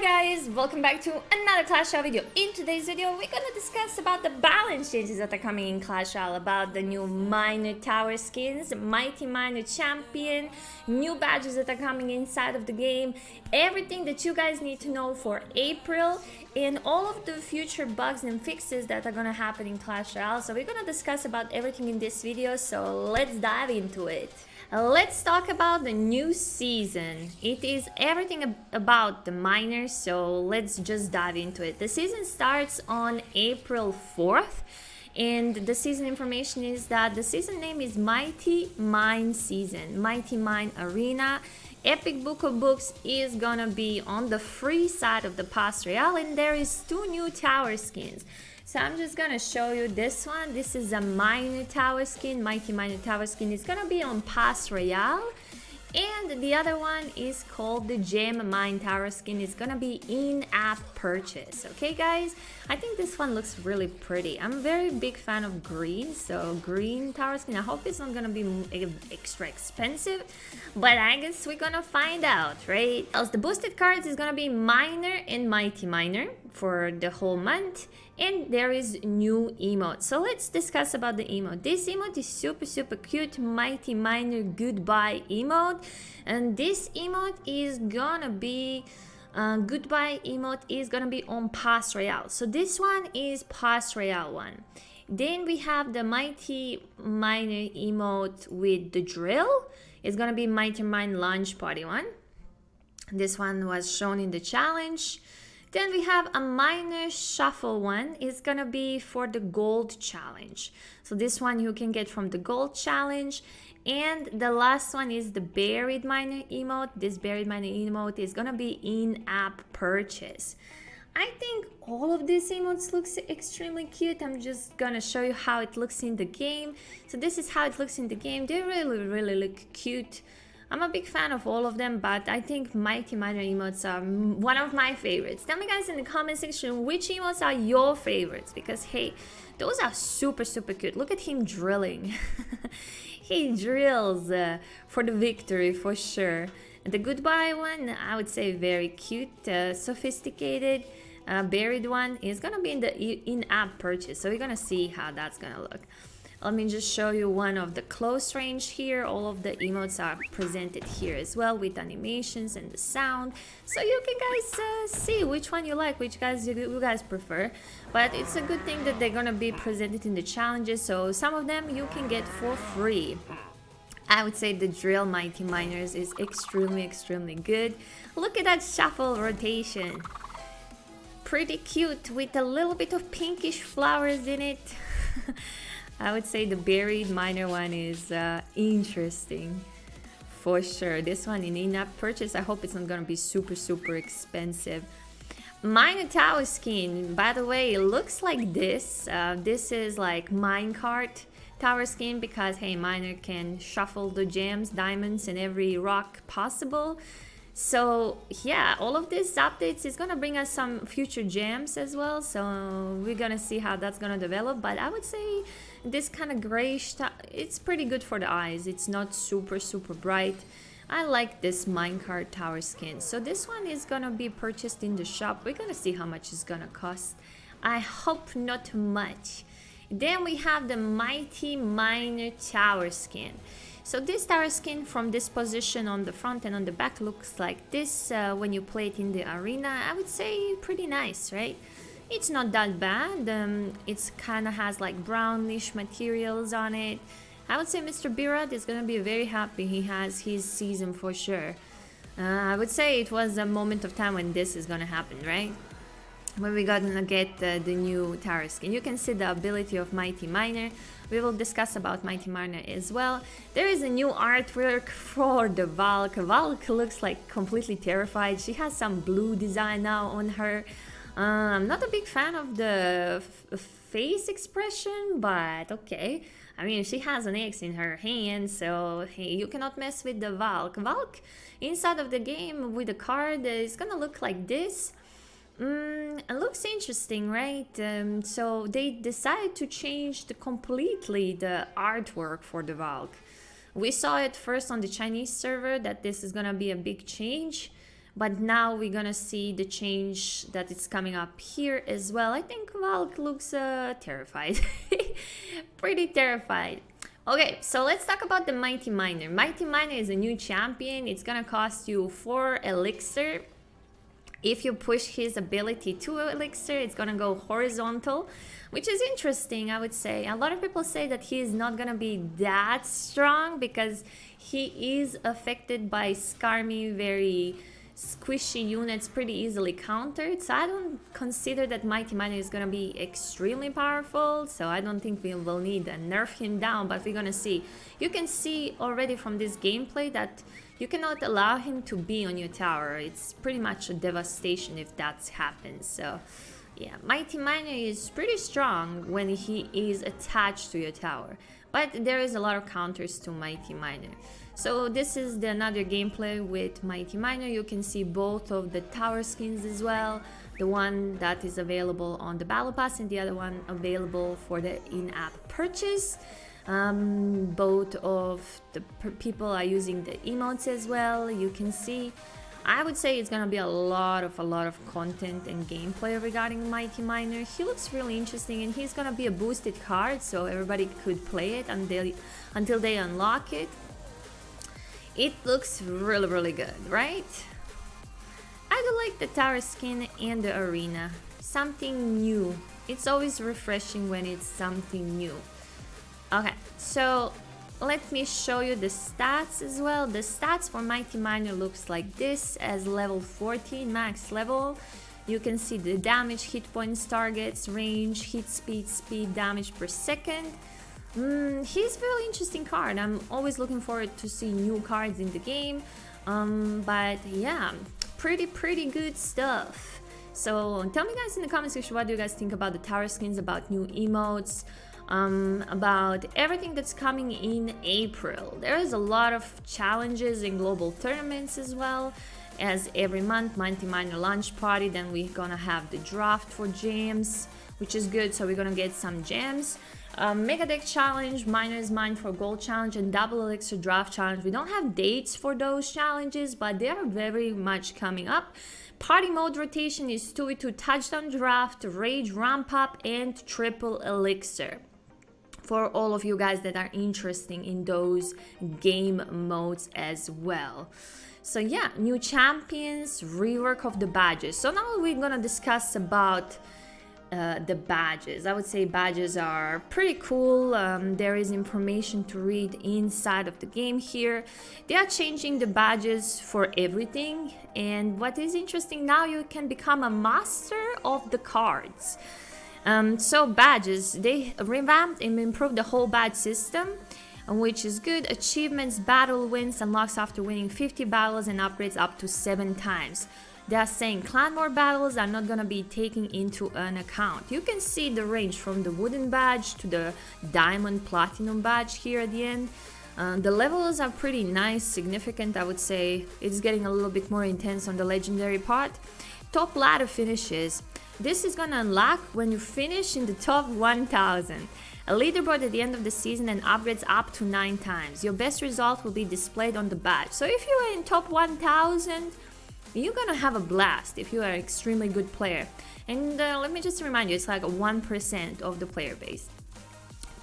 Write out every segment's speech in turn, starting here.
Hi guys, welcome back to another Clash Royale video. In today's video, we're gonna discuss about the balance changes that are coming in Clash Royale, about the new minor tower skins, mighty minor champion, new badges that are coming inside of the game, everything that you guys need to know for April, and all of the future bugs and fixes that are gonna happen in Clash Royale. So we're gonna discuss about everything in this video, so let's dive into it. Let's talk about the new season. It is everything about the miners, so let's just dive into it. The season starts on April 4th, and the season information is that the season name is Mighty Mine Season, Mighty Mine Arena. Epic Book of Books is gonna be on the free side of the Pass Royale, and there is 2 new tower skins. So I'm just gonna show you this one. This is a minor tower skin, mighty minor tower skin. It's gonna be on Pass Royale. And the other one is called the Gem Mine Tower skin. It's gonna be in-app purchase. Okay guys, I think this one looks really pretty. I'm a very big fan of green, so green tower skin. I hope it's not gonna be extra expensive, but I guess we're gonna find out, right? Also, the boosted cards is gonna be minor and mighty minor for the whole month, and there is new emote. So let's discuss about the emote. This emote is super cute, mighty minor goodbye emote, and this emote is gonna be goodbye emote is gonna be on Pass Royale. So this one is Pass Royale one. Then we have the mighty minor emote with the drill. It's gonna be mighty mine launch party one. This one was shown in the challenge. Then we have a minor shuffle one. It's gonna be for the gold challenge. So this one you can get from the gold challenge. And the last one is the buried minor emote. This buried minor emote is gonna be in-app purchase. I think all of these emotes looks extremely cute. I'm just gonna show you how it looks in the game. So this is how it looks in the game. They really look cute. I'm a big fan of all of them, but I think mighty minor emotes are one of my favorites. Tell me guys in the comment section which emotes are your favorites, because hey, those are super cute. Look at him drilling. He drills for the victory for sure. The goodbye one, I would say very cute, sophisticated. Buried one is gonna be in the in-app purchase, so we're gonna see how that's gonna look. Let me just show you one of the close range here. All of the emotes are presented here as well with animations and the sound, so you can guys see which one you like, which you guys prefer. But it's a good thing that they're gonna be presented in the challenges, so some of them you can get for free. I would say the drill mighty miners is extremely good. Look at that shuffle rotation, pretty cute with a little bit of pinkish flowers in it. I would say the buried minor one is interesting for sure. This one in-app purchase, I hope it's not gonna be super expensive. Minor tower skin, by the way, it looks like this. This is like minecart tower skin, because hey, minor can shuffle the gems, diamonds, and every rock possible. So yeah, all of these updates is gonna bring us some future gems as well, so we're gonna see how that's gonna develop. But I would say this kind of grayish, it's pretty good for the eyes. It's not super bright. I like this minecart tower skin. So this one is gonna be purchased in the shop. We're gonna see how much it's gonna cost. I hope not much. Then we have the mighty minor tower skin. So this tower skin from this position on the front and on the back looks like this when you play it in the arena. I would say pretty nice, right? It's not that bad. It's kind of has like brownish materials on it. I would say Mr. Birad is gonna be very happy. He has his season for sure. I would say it was a moment of time when this is gonna happen, right? When we gonna get the new tower skin. You can see the ability of mighty minor. We will discuss about mighty minor as well. There is a new artwork for the Valk. Valk looks like completely terrified. She has some blue design now on her. I'm not a big fan of the face expression, but okay. I mean, she has an X in her hand, so hey, you cannot mess with the Valk. Valk inside of the game with the card is gonna look like this. It looks interesting, right? So they decided to change completely the artwork for the Valk. We saw it first on the Chinese server that this is gonna be a big change, but now we're gonna see the change that is coming up here as well. I think Valk looks terrified. Pretty terrified. Okay, so let's talk about the Mighty Miner. Mighty Miner is a new champion. It's gonna cost you 4 elixir. If you push his ability to elixir, it's gonna go horizontal, which is interesting, I would say. A lot of people say that he is not gonna be that strong because he is affected by Skarmy, very squishy units, pretty easily countered. So I don't consider that Mighty Miner is gonna be extremely powerful. So I don't think we will need to nerf him down, but we're gonna see. You can see already from this gameplay that you cannot allow him to be on your tower. It's pretty much a devastation if that happens. So yeah, Mighty Miner is pretty strong when he is attached to your tower. But there is a lot of counters to Mighty Miner. So this is another gameplay with Mighty Miner. You can see both of the tower skins as well. The one that is available on the Battle Pass and the other one available for the in-app purchase. Both of the people are using the emotes as well. You can see, I would say it's gonna be a lot of content and gameplay regarding Mighty Miner. He looks really interesting, and he's gonna be a boosted card, so everybody could play it until they unlock it. It looks really good, right? I do like the tower skin and the arena. Something new. It's always refreshing when it's something new. Okay, so let me show you the stats as well. The stats for Mighty Miner looks like this as level 14 max level. You can see the damage, hit points, targets, range, hit speed, damage per second. He's a really interesting card. I'm always looking forward to see new cards in the game. But yeah, pretty good stuff. So tell me guys in the comment section, what do you guys think about the tower skins, about new emotes, about everything that's coming in April. There is a lot of challenges in global tournaments as well, as every month. Mighty Miner launch party, then we're gonna have the draft for gems, which is good, so we're gonna get some gems. Mega deck challenge, Miner's Mine for gold challenge, and double elixir draft challenge. We don't have dates for those challenges, but they are very much coming up. Party mode rotation is 2v2 touchdown draft, rage ramp up, and triple elixir. For all of you guys that are interested in those game modes as well. So yeah, new champions, rework of the badges. So now we're gonna discuss about the badges. I would say badges are pretty cool. There is information to read inside of the game here. They are changing the badges for everything, and what is interesting now, you can become a master of the cards. So badges, they revamped and improved the whole badge system, which is good. Achievements, battle wins unlocks after winning 50 battles and upgrades up to 7 times. They are saying clan war battles are not gonna be taken into an account. You can see the range from the wooden badge to the diamond platinum badge here at the end. The levels are pretty nice, significant, I would say. It's getting a little bit more intense on the legendary part. Top ladder finishes. This is gonna unlock when you finish in the top 1000. A leaderboard at the end of the season and upgrades up to 9 times. Your best result will be displayed on the badge. So if you are in top 1000, you're gonna have a blast if you are an extremely good player. And let me just remind you, it's like 1% of the player base.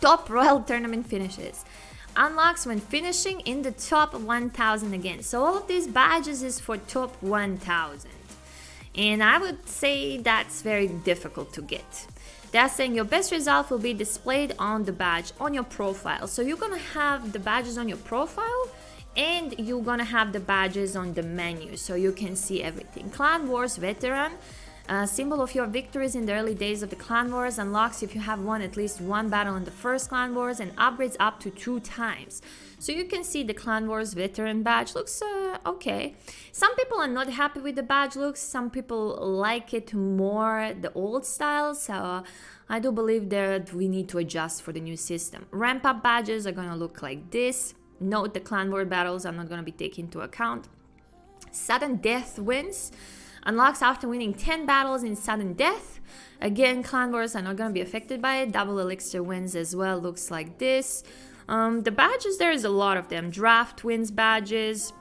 Top Royal Tournament finishes. Unlocks when finishing in the top 1000 again. So all of these badges is for top 1000. And I would say that's very difficult to get. They're saying your best result will be displayed on the badge on your profile. So you're gonna have the badges on your profile, and you're gonna have the badges on the menu, so you can see everything. Clan Wars Veteran, symbol of your victories in the early days of the Clan Wars, unlocks if you have won at least 1 battle in the first Clan Wars, and upgrades up to 2 times. So you can see the Clan Wars Veteran badge looks okay. Some people are not happy with the badge looks, some people like it more the old style, so I do believe that we need to adjust for the new system. Ramp up badges are gonna look like this. Note the Clan War battles are not gonna be taken into account. Sudden death wins. Unlocks after winning 10 battles in sudden death. Again, Clan Wars are not gonna be affected by it. Double elixir wins as well, looks like this. The badges, there is a lot of them. Draft wins badges.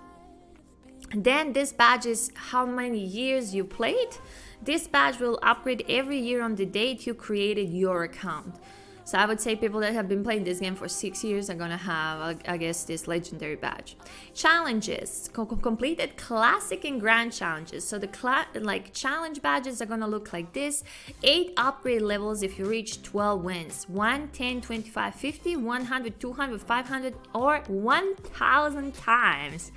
Then this badge is how many years you played. This badge will upgrade every year on the date you created your account. So I would say people that have been playing this game for 6 years are gonna have, I guess, this legendary badge. Challenges, completed classic and grand challenges. So the challenge badges are gonna look like this. 8 upgrade levels if you reach 12 wins. 1, 10, 25, 50, 100, 200, 500, or 1000 times.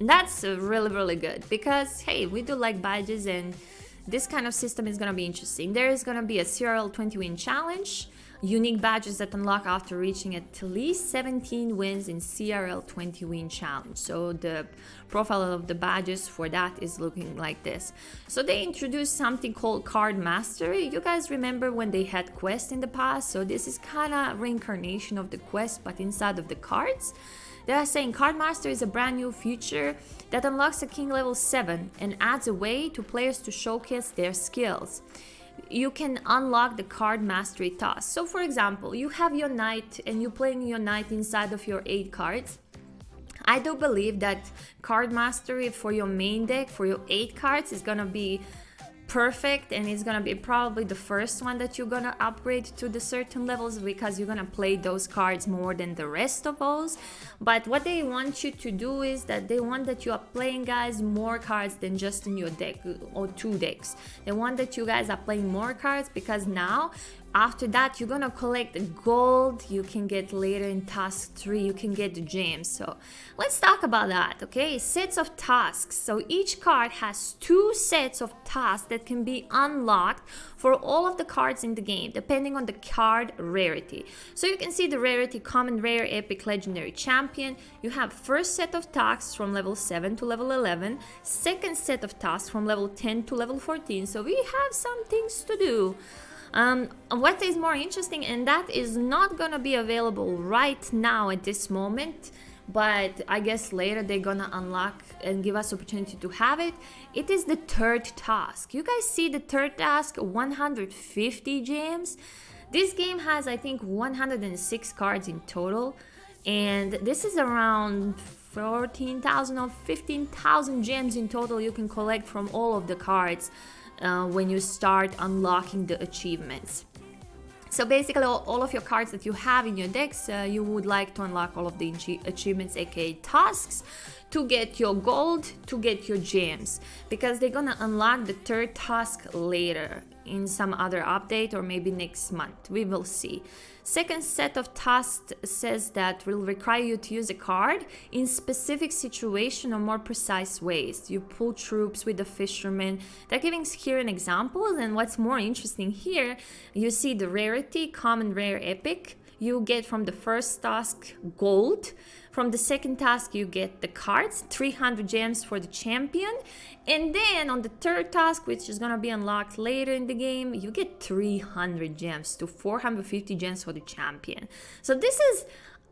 That's really good because, hey, we do like badges, and this kind of system is gonna be interesting. There is gonna be a CRL 20 win challenge, unique badges that unlock after reaching at least 17 wins in CRL 20 win challenge. So the profile of the badges for that is looking like this. So they introduced something called card mastery. You guys remember when they had quests in the past? So this is kind of reincarnation of the quest, but inside of the cards. They are saying Card Master is a brand new feature that unlocks a King level 7 and adds a way to players to showcase their skills. You can unlock the Card Mastery task. So for example, you have your knight and you're playing your knight inside of your 8 cards. I do believe that Card Mastery for your main deck, for your 8 cards, is gonna be perfect, and it's gonna be probably the first one that you're gonna upgrade to the certain levels because you're gonna play those cards more than the rest of those. But what they want you to do is that they want that you are playing, guys, more cards than just in your deck or 2 decks. They want that you guys are playing more cards because now after that you're gonna collect gold. You can get later in task 3, you can get the gems. So let's talk about that. Okay, sets of tasks. So each card has 2 sets of tasks that can be unlocked for all of the cards in the game depending on the card rarity. So you can see the rarity: common, rare, epic, legendary, champion. You have first set of tasks from level 7 to level 11, second set of tasks from level 10 to level 14. So we have some things to do. What is more interesting, and that is not gonna be available right now at this moment, but I guess later they're gonna unlock and give us opportunity to have it. It is the third task. You guys see the third task, 150 gems. This game has, I think, 106 cards in total, and this is around 14,000 or 15,000 gems in total you can collect from all of the cards when you start unlocking the achievements. So basically all of your cards that you have in your decks, you would like to unlock all of the achievements, aka tasks, to get your gold, to get your gems, because they're gonna unlock the third task later in some other update or maybe next month. We will see. Second set of tasks says that will require you to use a card in specific situation or more precise ways. You pull troops with the fisherman. They're giving here an example, and what's more interesting here, you see the rarity, common, rare, epic. You get from the first task gold. From the second task you get the cards, 300 gems for the champion, and then on the third task, which is gonna be unlocked later in the game, you get 300 gems to 450 gems for the champion. So this is,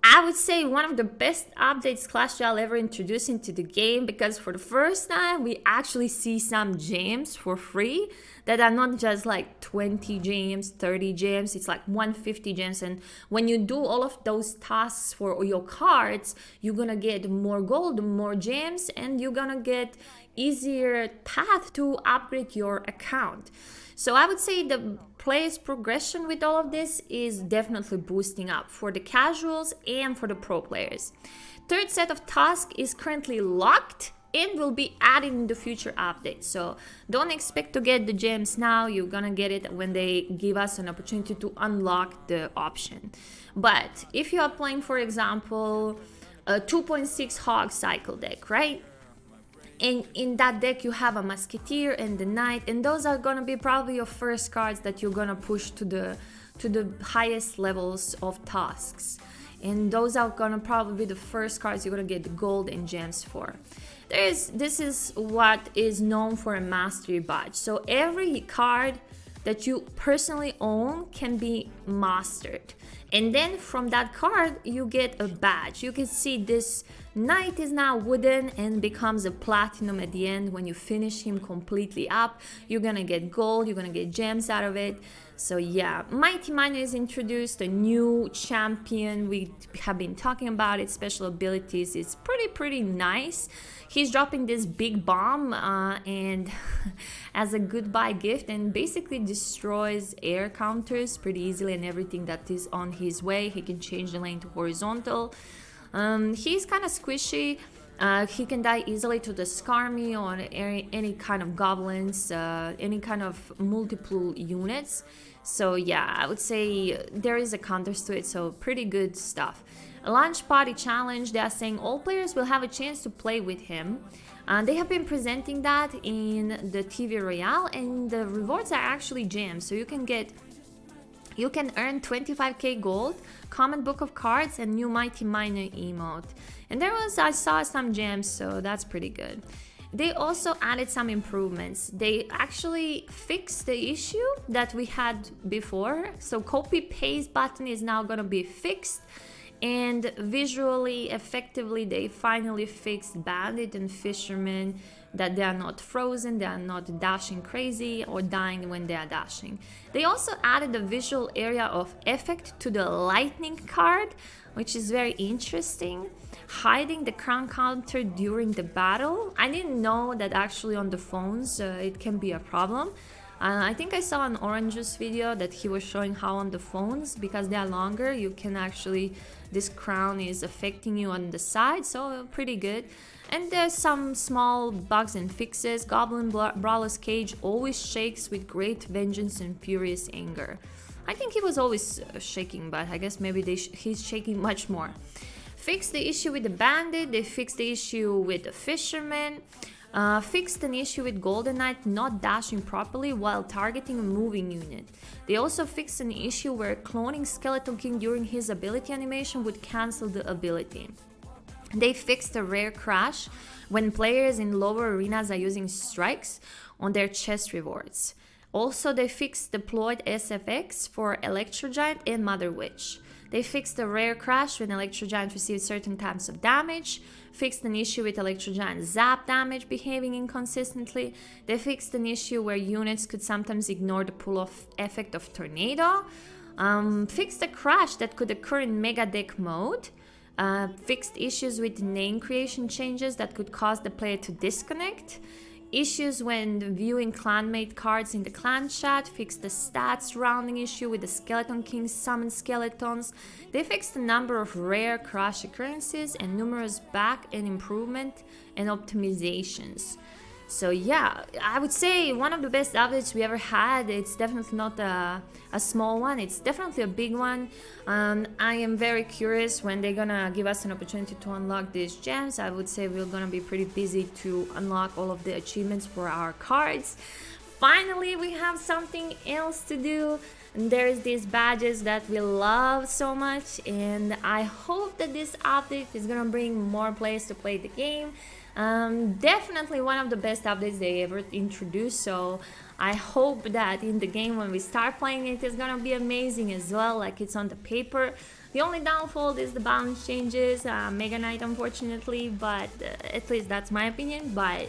I would say, one of the best updates Clash Royale ever introduced into the game, because for the first time we actually see some gems for free that are not just like 20 gems, 30 gems, it's like 150 gems. And when you do all of those tasks for your cards, you're gonna get more gold, more gems, and you're gonna get easier path to upgrade your account. So I would say the player's progression with all of this is definitely boosting up for the casuals and for the pro players. Third set of tasks is currently locked and will be added in the future updates. So don't expect to get the gems now. You're gonna get it when they give us an opportunity to unlock the option. But if you are playing, for example, a 2.6 hog cycle deck, right? And in that deck you have a musketeer and the knight, and those are gonna be probably your first cards that you're gonna push to the highest levels of tasks. And those are gonna probably be the first cards you're gonna get the gold and gems for. This is what is known for a mastery badge. So every card that you personally own can be mastered, and then from that card you get a badge. You can see this Knight is now wooden and becomes a platinum at the end. When you finish him completely up, you're gonna get gold, you're gonna get gems out of it. So yeah, Mighty Miner is introduced, a new champion. We have been talking about its special abilities. It's pretty nice. He's dropping this big bomb and as a goodbye gift, and basically destroys air counters pretty easily and everything that is on his way. He can change the lane to horizontal. He's kind of squishy. He can die easily to the Skarmy or any kind of goblins, any kind of multiple units. So yeah, I would say there is a counter to it, so pretty good stuff. A launch party challenge, they are saying all players will have a chance to play with him. They have been presenting that in the TV Royale, and the rewards are actually gems, so you can earn 25k gold, common book of cards, and new Mighty Miner emote. And I saw some gems, so that's pretty good. They also added some improvements. They actually fixed the issue that we had before. So copy paste button is now gonna be fixed. And visually, effectively, they finally fixed Bandit and Fisherman, that they are not frozen, they are not dashing crazy or dying when they are dashing. They also added a visual area of effect to the lightning card, which is very interesting. Hiding the crown counter during the battle. I didn't know that actually on the phones it can be a problem. I think I saw an Orange Juice video that he was showing how on the phones, because they are longer, you can actually, this crown is affecting you on the side, so pretty good. And there's some small bugs and fixes. Goblin Brawler's cage always shakes with great vengeance and furious anger. I think he was always shaking, but I guess maybe he's shaking much more. Fixed the issue with the Bandit, they fixed the issue with the Fisherman. Fixed an issue with Golden Knight not dashing properly while targeting a moving unit. They also fixed an issue where cloning Skeleton King during his ability animation would cancel the ability. They fixed a rare crash when players in lower arenas are using strikes on their chest rewards. Also, they fixed deployed SFX for Electro Giant and Mother Witch. They fixed a rare crash when Electro Giant received certain types of damage, fixed an issue with Electro Giant zap damage behaving inconsistently. They fixed an issue where units could sometimes ignore the pull-off effect of Tornado. Fixed a crash that could occur in Mega Deck mode. Fixed issues with name creation changes that could cause the player to disconnect. Issues when viewing clanmate cards in the clan chat. Fixed the stats rounding issue with the Skeleton King summon skeletons. They fixed a number of rare crash occurrences and numerous back and improvement and optimizations. So yeah, I would say one of the best updates we ever had. It's definitely not a small one, it's definitely a big one. I am very curious when they're gonna give us an opportunity to unlock these gems. I would say we're gonna be pretty busy to unlock all of the achievements for our cards. Finally, we have something else to do. And there's these badges that we love so much, and I hope that this update is gonna bring more players to play the game. Definitely one of the best updates they ever introduced, so I hope that in the game when we start playing it's gonna be amazing as well, like it's on the paper. The only downfall is the balance changes, Mega Knight unfortunately, but at least that's my opinion. But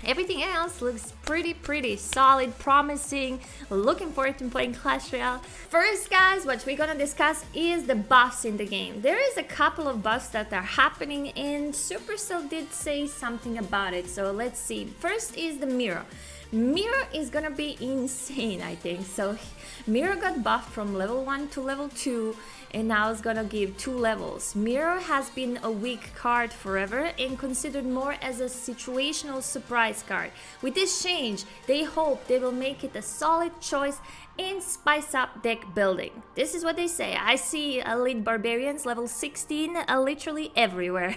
everything else looks pretty solid, promising. Looking forward to playing Clash Royale. First, guys, what we're gonna discuss is the buffs in the game. There is a couple of buffs that are happening, and Supercell did say something about it, so let's see. First is the mirror. Mirror is gonna be insane, I think. So Mirror got buffed from level 1 to level 2, and now it's gonna give 2 levels. Mirror has been a weak card forever and considered more as a situational surprise card. With this change, they hope they will make it a solid choice and spice up deck building. This is what they say. I see elite barbarians level 16 literally everywhere.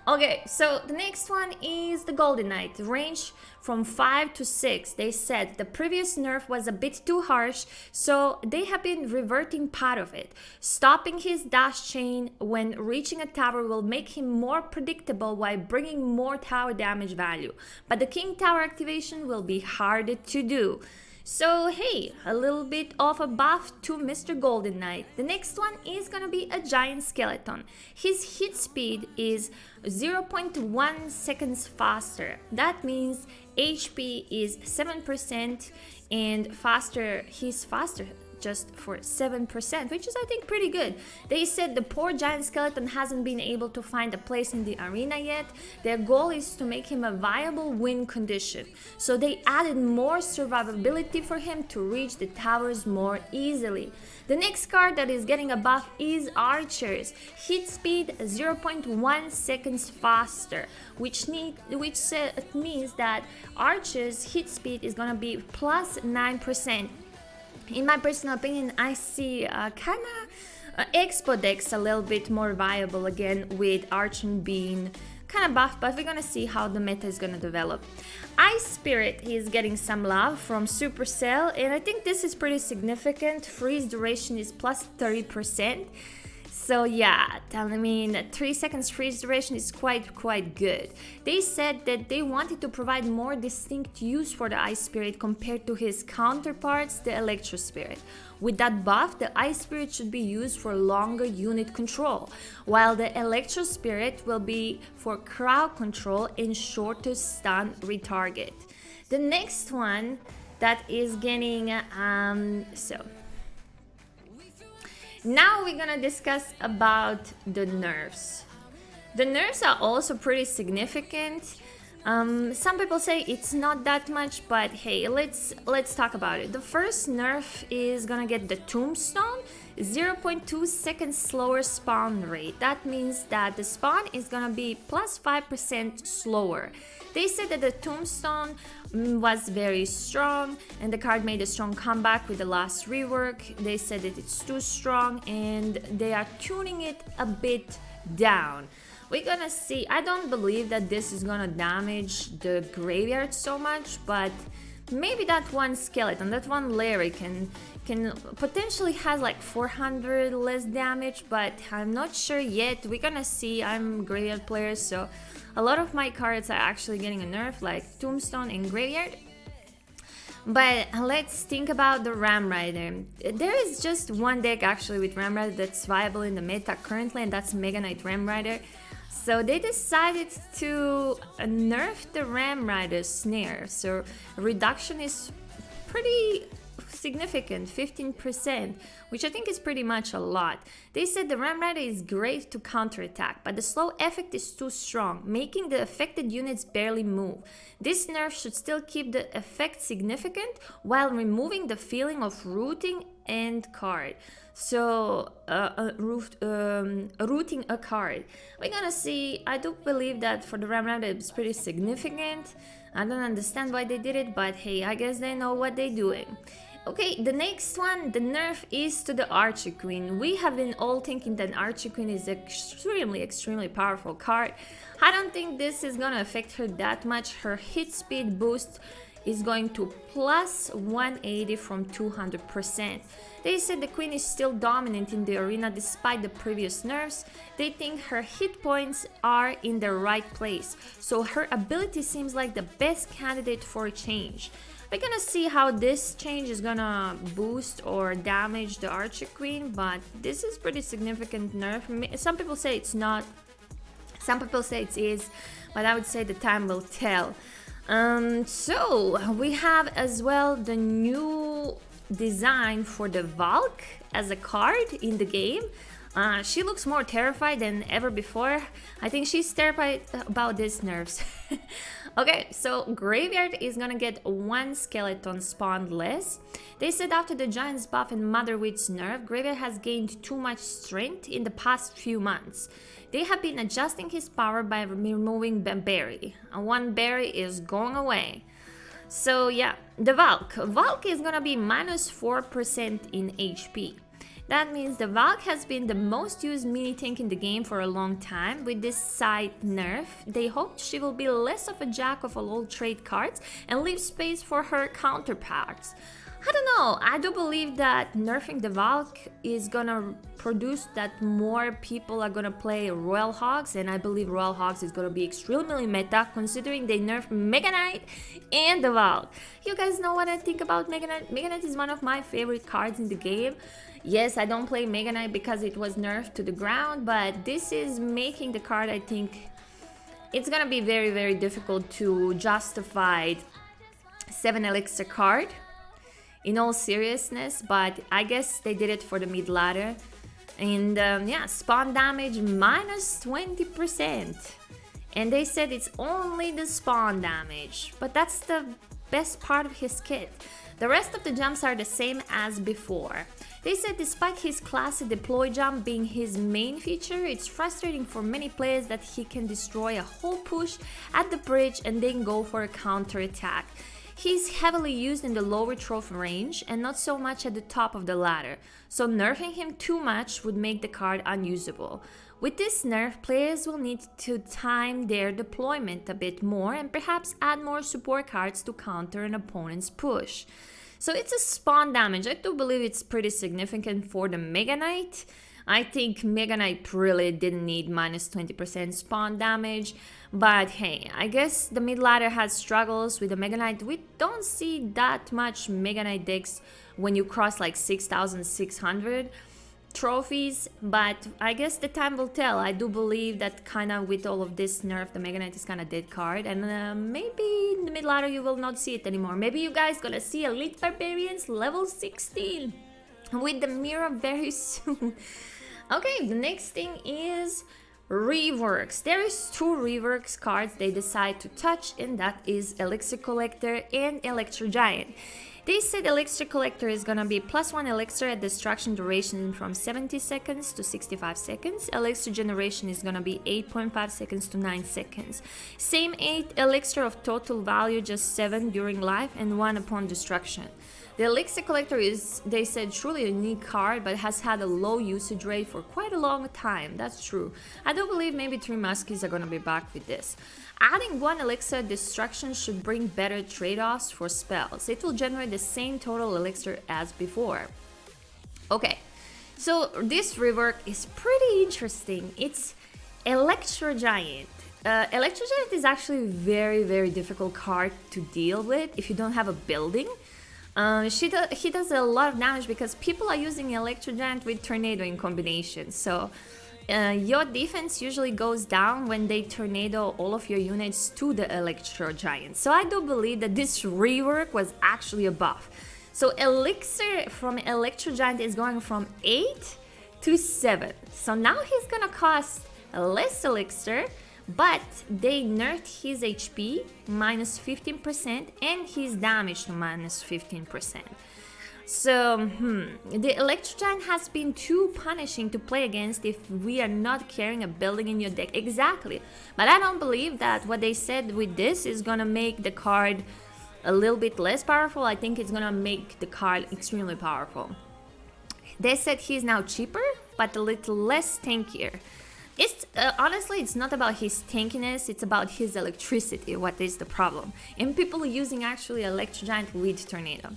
Okay, so the next one is the Golden Knight. Range from 5 to 6. They said the previous nerf was a bit too harsh, so they have been reverting part of it. Stopping his dash chain when reaching a tower will make him more predictable while bringing more tower damage value, but the King Tower activation will be harder to do. So hey, a little bit of a buff to Mr. Golden Knight. The next one is gonna be a giant skeleton. His hit speed is 0.1 seconds faster. That means HP is 7% and faster, he's faster just for 7%, which is I think pretty good. They said the poor giant skeleton hasn't been able to find a place in the arena yet. Their goal is to make him a viable win condition. So they added more survivability for him to reach the towers more easily. The next card that is getting a buff is Archers. Hit speed 0.1 seconds faster, which means that Archers hit speed is gonna be plus 9%. In my personal opinion, I see Expo decks a little bit more viable again with Archon being kind of buff, but we're gonna see how the meta is gonna develop. Ice Spirit is getting some love from Supercell, and I think this is pretty significant. Freeze duration is plus 30%. So yeah, I mean, 3 seconds freeze duration is quite good. They said that they wanted to provide more distinct use for the Ice Spirit compared to his counterparts, the Electro Spirit. With that buff, the Ice Spirit should be used for longer unit control, while the Electro Spirit will be for crowd control and shorter stun retarget. The next one that is getting now we're gonna discuss about the nerfs. The nerfs are also pretty significant. Some people say it's not that much, but hey, let's talk about it. The first nerf is gonna get the Tombstone, 0.2 seconds slower spawn rate. That means that the spawn is gonna be plus 5% slower. They said that the Tombstone was very strong and the card made a strong comeback with the last rework. They said that it's too strong and they are tuning it a bit down. We're gonna see. I don't believe that this is gonna damage the graveyard so much, but maybe that one skeleton, that one Larry can potentially has like 400 less damage, but I'm not sure yet. We're gonna see. I'm graveyard player, so a lot of my cards are actually getting a nerf, like Tombstone and Graveyard. But let's think about the Ram Rider. There is just one deck actually with Ram Rider that's viable in the meta currently, and that's Mega Knight Ram Rider. So they decided to nerf the Ram Rider snare. So reduction is pretty significant, 15%, which I think is pretty much a lot. They said the Ram Rider is great to counterattack, but the slow effect is too strong, making the affected units barely move. This nerf should still keep the effect significant while removing the feeling of rooting end card. So rooting a card. We're gonna see. I do believe that for the Ram Rider it's pretty significant. I don't understand why they did it, but hey, I guess they know what they're doing. Okay, the next one, the nerf is to the Archer Queen. We have been all thinking that Archer Queen is extremely powerful card. I don't think this is gonna affect her that much. Her hit speed boost is going to plus 180 from 200%. They said the Queen is still dominant in the arena despite the previous nerfs. They think her hit points are in the right place, so her ability seems like the best candidate for a change. We're gonna see how this change is gonna boost or damage the Archer Queen, but this is pretty significant nerf. Some people say it's not, some people say it is, but I would say the time will tell. So we have as well the new design for the Valk as a card in the game. She looks more terrified than ever before. I think she's terrified about these nerfs. Okay, so Graveyard is gonna get one skeleton spawned less. They said after the Giant's buff and Mother Witch's nerf, Graveyard has gained too much strength in the past few months. They have been adjusting his power by removing Berry. And one berry is going away. So yeah, the Valk. Valk is gonna be minus 4% in HP. That means the Valk has been the most used mini tank in the game for a long time. With this side nerf, they hope she will be less of a jack of all trade cards and leave space for her counterparts. I don't know, I do believe that nerfing the Valk is gonna produce that more people are gonna play Royal Hogs, and I believe Royal Hogs is gonna be extremely meta considering they nerf Mega Knight and the Valk. You guys know what I think about Mega Knight? Mega Knight is one of my favorite cards in the game. Yes, I don't play Mega Knight because it was nerfed to the ground, but this is making the card, I think, it's gonna be very, very difficult to justify 7 elixir card. In all seriousness, but I guess they did it for the mid ladder. And yeah, spawn damage minus 20%. And they said it's only the spawn damage, but that's the best part of his kit. The rest of the jumps are the same as before. They said despite his classy deploy jump being his main feature, it's frustrating for many players that he can destroy a whole push at the bridge and then go for a counter attack. He's heavily used in the lower trophy range and not so much at the top of the ladder, so nerfing him too much would make the card unusable. With this nerf, players will need to time their deployment a bit more and perhaps add more support cards to counter an opponent's push. So it's a spawn damage. I do believe it's pretty significant for the Mega Knight. I think Mega Knight really didn't need minus 20% spawn damage, but hey, I guess the mid ladder has struggles with the Mega Knight. We don't see that much Mega Knight decks when you cross like 6,600 trophies, but I guess the time will tell. I do believe that kind of with all of this nerf, the Mega Knight is kind of dead card, and maybe in the mid ladder you will not see it anymore. Maybe you guys gonna see Elite Barbarians level 16 with the mirror very soon. Okay, the next thing is reworks. There is 2 reworks cards they decide to touch, and that is Elixir Collector and Electro Giant. They said Elixir Collector is gonna be +1 Elixir at destruction duration from 70 seconds to 65 seconds. Elixir generation is gonna be 8.5 seconds to 9 seconds. Same 8 Elixir of total value, just 7 during life and 1 upon destruction. The Elixir Collector is, they said, truly a unique card, but has had a low usage rate for quite a long time. That's true. I do believe maybe 3 Muskies are gonna be back with this. Adding 1 Elixir destruction should bring better trade-offs for spells. It will generate the same total Elixir as before. Okay, so this rework is pretty interesting. It's Electro Giant. Electro Giant is actually a very, very difficult card to deal with if you don't have a building. He does a lot of damage because people are using Electro Giant with Tornado in combination. So your defense usually goes down when they tornado all of your units to the Electro Giant. So I do believe that this rework was actually a buff. So Elixir from Electro Giant is going from 8 to 7. So now he's gonna cost less Elixir, but they nerfed his HP minus 15% and his damage to minus 15%. So, the Electro Giant has been too punishing to play against if we are not carrying a building in your deck. Exactly. But I don't believe that what they said with this is gonna make the card a little bit less powerful. I think it's gonna make the card extremely powerful. They said he's now cheaper, but a little less tankier. It's honestly, it's not about his tankiness, it's about his electricity, what is the problem. And people are using actually Electro Giant with Tornado.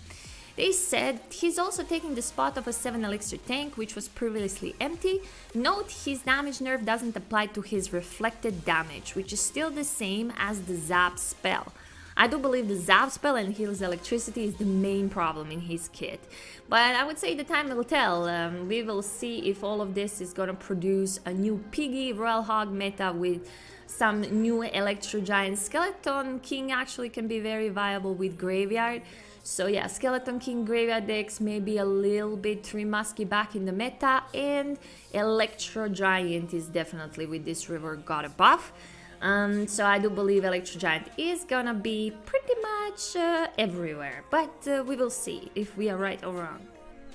They said he's also taking the spot of a 7 Elixir tank, which was previously empty. Note his damage nerf doesn't apply to his reflected damage, which is still the same as the Zap spell. I do believe the Zap spell and his electricity is the main problem in his kit. But I would say the time will tell. We will see if all of this is gonna produce a new Piggy Royal Hog meta with some new Electro Giant. Skeleton King actually can be very viable with Graveyard. So yeah, Skeleton King Graveyard decks may be a little bit 3 Musky back in the meta, and Electro Giant is definitely with this river got a buff. So I do believe Electro Giant is gonna be pretty much everywhere, but we will see if we are right or wrong.